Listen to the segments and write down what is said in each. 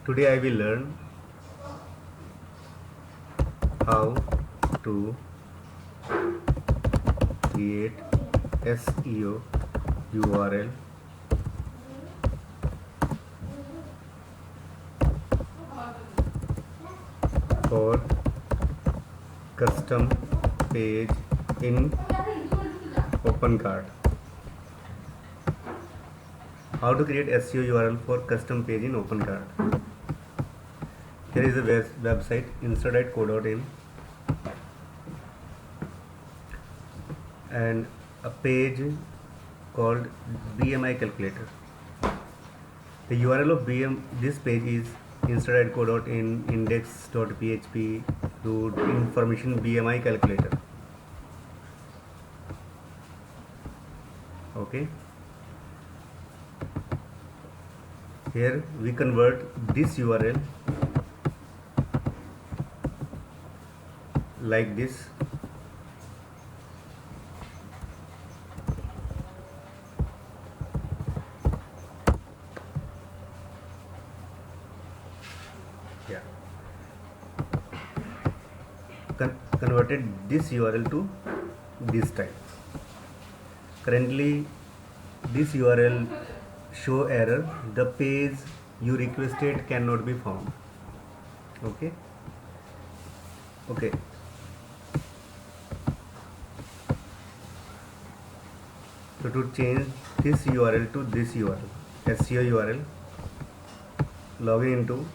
Today I will learn how to create SEO URL for custom page in Opencart. How to create SEO URL for custom page in Opencart. Here is a website insert.co.in and a page called BMI calculator. The URL of this page is insert.co.in index.php root information BMI calculator. Okay. Here we convert this URL like this. Yeah. Converted this URL to this type. Currently this URL show error, the page you requested cannot be found. Okay. So to change this URL to this URL, SEO URL, log into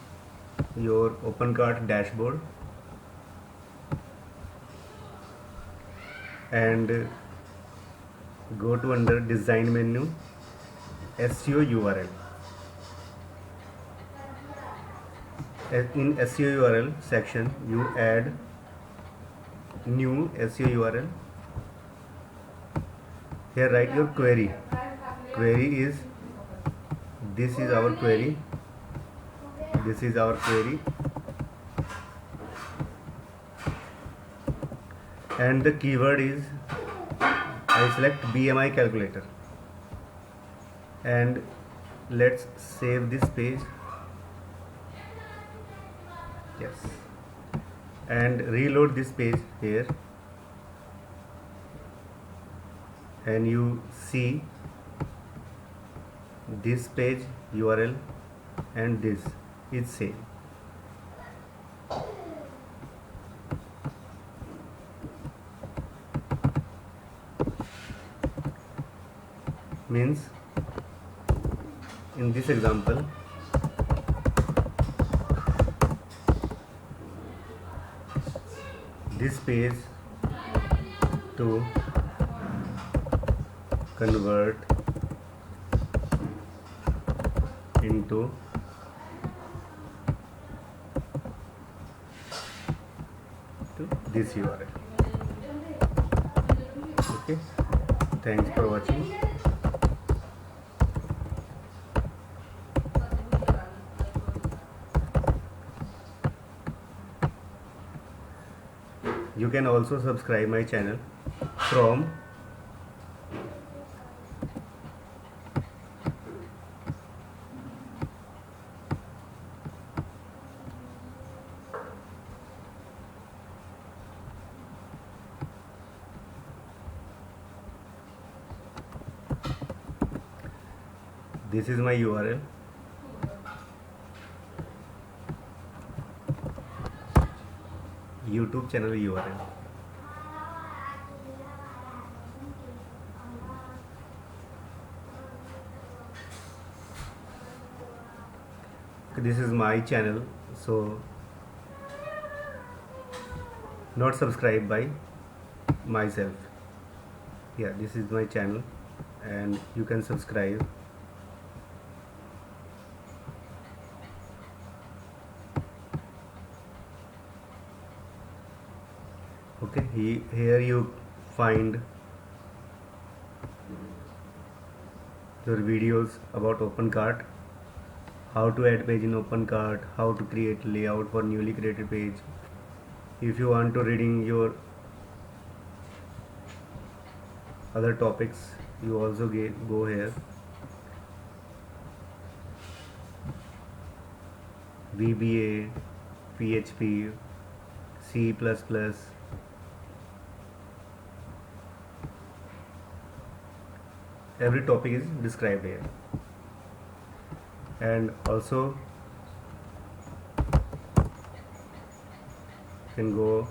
your Opencart dashboard and go to under design menu, SEO URL. In SEO URL section, you add new SEO URL. Here write your query. Query is, this is our query. This is our query. And the keyword is, I select BMI calculator. And let's save this page. Yes. And reload this page here. And you see this page URL and this is same. Means in this example, this page to convert into this URL. Okay, thanks for watching. You can also subscribe my channel from this is my URL. YouTube channel URL. This is my channel, so not subscribed by myself. Yeah, this is my channel and you can subscribe. Okay, here you find your videos about Opencart, how to add page in Opencart, how to create layout for newly created page. If you want to reading your other topics, you also go here. VBA, PHP, C++. Every topic is described here. And also you can go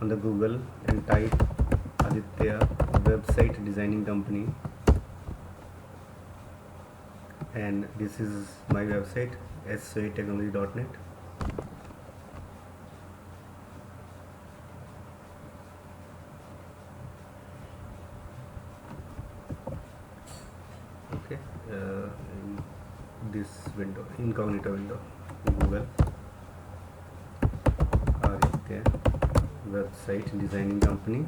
on the Google and type Aditya website designing company, and this is my website swatechnology.net. Okay, in this window, incognito window, Google Aditya website designing company.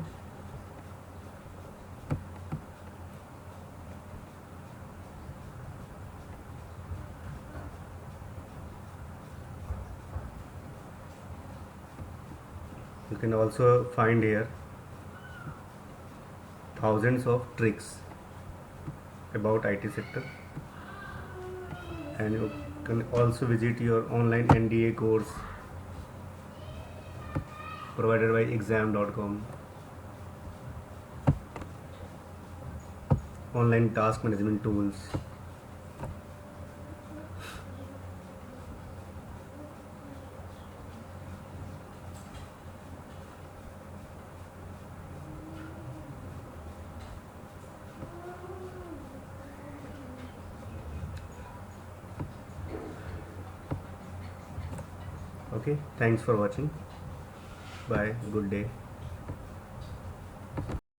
You can also find here thousands of tricks about IT sector, and you can also visit your online NDA course provided by exam.com, online task management tools. Okay, thanks for watching. Bye, good day.